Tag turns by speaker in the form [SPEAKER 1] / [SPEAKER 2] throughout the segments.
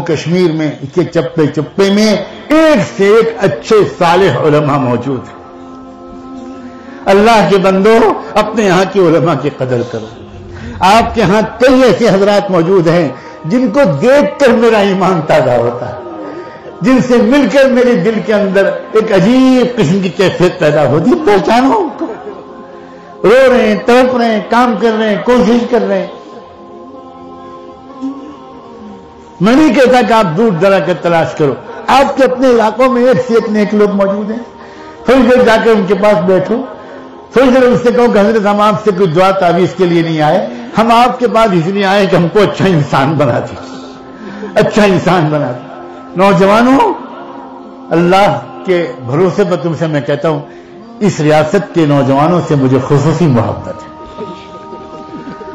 [SPEAKER 1] کشمیر میں اس کے چپے چپے میں ایک سے ایک اچھے صالح علماء موجود ہیں. اللہ کے بندو اپنے یہاں کے علماء کی قدر کرو. آپ کے ہاں کئی ایسے حضرات موجود ہیں جن کو دیکھ کر میرا ایمان تازہ ہوتا ہے, جن سے مل کر میرے دل کے اندر ایک عجیب قسم کی کیفیت پیدا ہوتی. پہچانو ان کو. رو رہے ہیں, تڑپ رہے ہیں, کام کر رہے ہیں, کوشش کر رہے ہیں. میں نہیں کہتا کہ آپ دور درا کر تلاش کرو. آپ کے اپنے علاقوں میں ایک سے ایک نیک لوگ موجود ہیں. تھوڑی دیر جا کر ان کے پاس بیٹھو, تھوڑی دیر ان سے کہو کہ حضرت ہم آپ سے کوئی دعا تعویذ کے لیے نہیں آئے, ہم آپ کے پاس اس لیے آئے کہ ہم کو اچھا انسان بنا دیجیے, اچھا انسان بنا دیجیے. نوجوانوں, اللہ کے بھروسے پر تم سے میں کہتا ہوں, اس ریاست کے نوجوانوں سے مجھے خصوصی محبت ہے,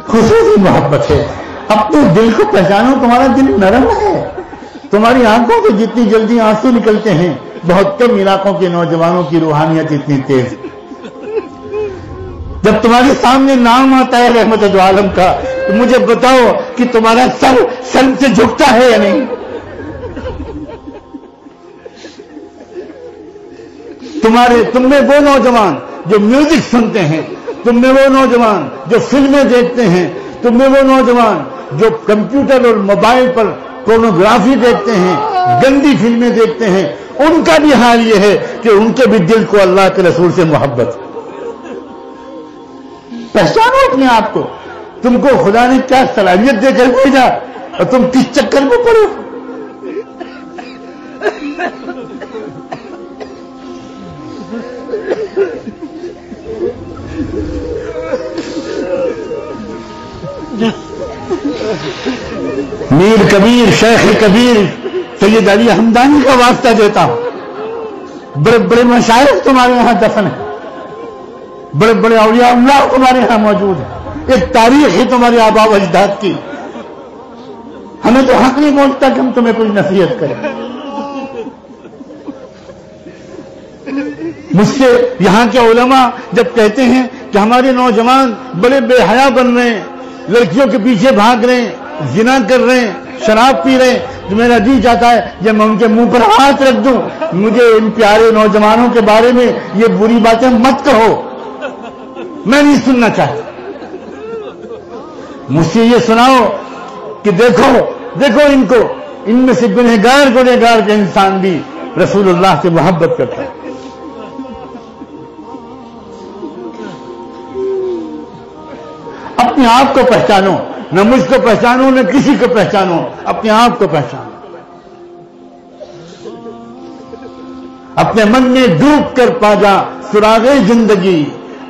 [SPEAKER 1] خصوصی محبت ہے. اپنے دل کو پہچانو. تمہارا دل نرم ہے. تمہاری آنکھوں سے جتنی جلدی آنسو نکلتے ہیں, بہت کم علاقوں کے نوجوانوں کی روحانیت اتنی تیز ہے. جب تمہارے سامنے نام آتا ہے رحمت دو عالم کا, تو مجھے بتاؤ کہ تمہارا سر سے جھکتا ہے یا نہیں؟ تم میں وہ نوجوان جو میوزک سنتے ہیں, تم میں وہ نوجوان جو فلمیں دیکھتے ہیں, تم میں وہ نوجوان جو کمپیوٹر اور موبائل پر پورنوگرافی دیکھتے ہیں, گندی فلمیں دیکھتے ہیں, ان کا بھی حال یہ ہے کہ ان کے بھی دل کو اللہ کے رسول سے محبت. پہچانو اپنے آپ کو. تم کو خدا نے کیا صلاحیت دے کر بھیجا اور تم کس چکر میں پڑے. میر کبیر, شیخ کبیر سید علی ہمدانی کا واسطہ دیتا ہوں. بڑے بڑے مشائخ تمہارے یہاں دفن ہیں, بڑے بڑے اولیاء اللہ تمہارے یہاں موجود ہیں. ایک تاریخ ہے تمہارے آباء و اجداد کی. ہمیں تو حق نہیں پہنچتا کہ ہم تمہیں کوئی نصیحت کریں. مجھ سے یہاں کے علماء جب کہتے ہیں کہ ہمارے نوجوان بڑے بے حیا بن رہے ہیں, لڑکیوں کے پیچھے بھاگ رہے ہیں, زنا کر رہے ہیں, شراب پی رہے ہیں, تو میرا جی چاہتا ہے جب میں ان کے منہ پر ہاتھ رکھ دوں, مجھے ان پیارے نوجوانوں کے بارے میں یہ بری باتیں مت کہو, میں نہیں سننا چاہتا. مجھ سے یہ سناؤ کہ دیکھو ان کو, ان میں سے گنہگار کا انسان بھی رسول اللہ سے محبت کرتا ہے. اپنے آپ کو پہچانو. نہ مجھ کو پہچانو, نہ کسی کو پہچانو, اپنے آپ کو پہچانو. اپنے من میں ڈوب کر پا جا سراغ زندگی,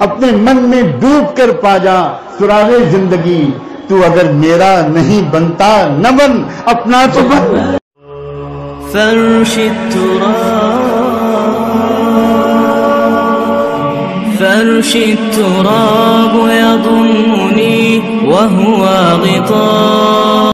[SPEAKER 1] اپنے من میں ڈوب کر پا جا سراغ زندگی. تو اگر میرا نہیں بنتا نہ بن, اپنا تو بن.
[SPEAKER 2] فرش التراب يضمني وهو غطاء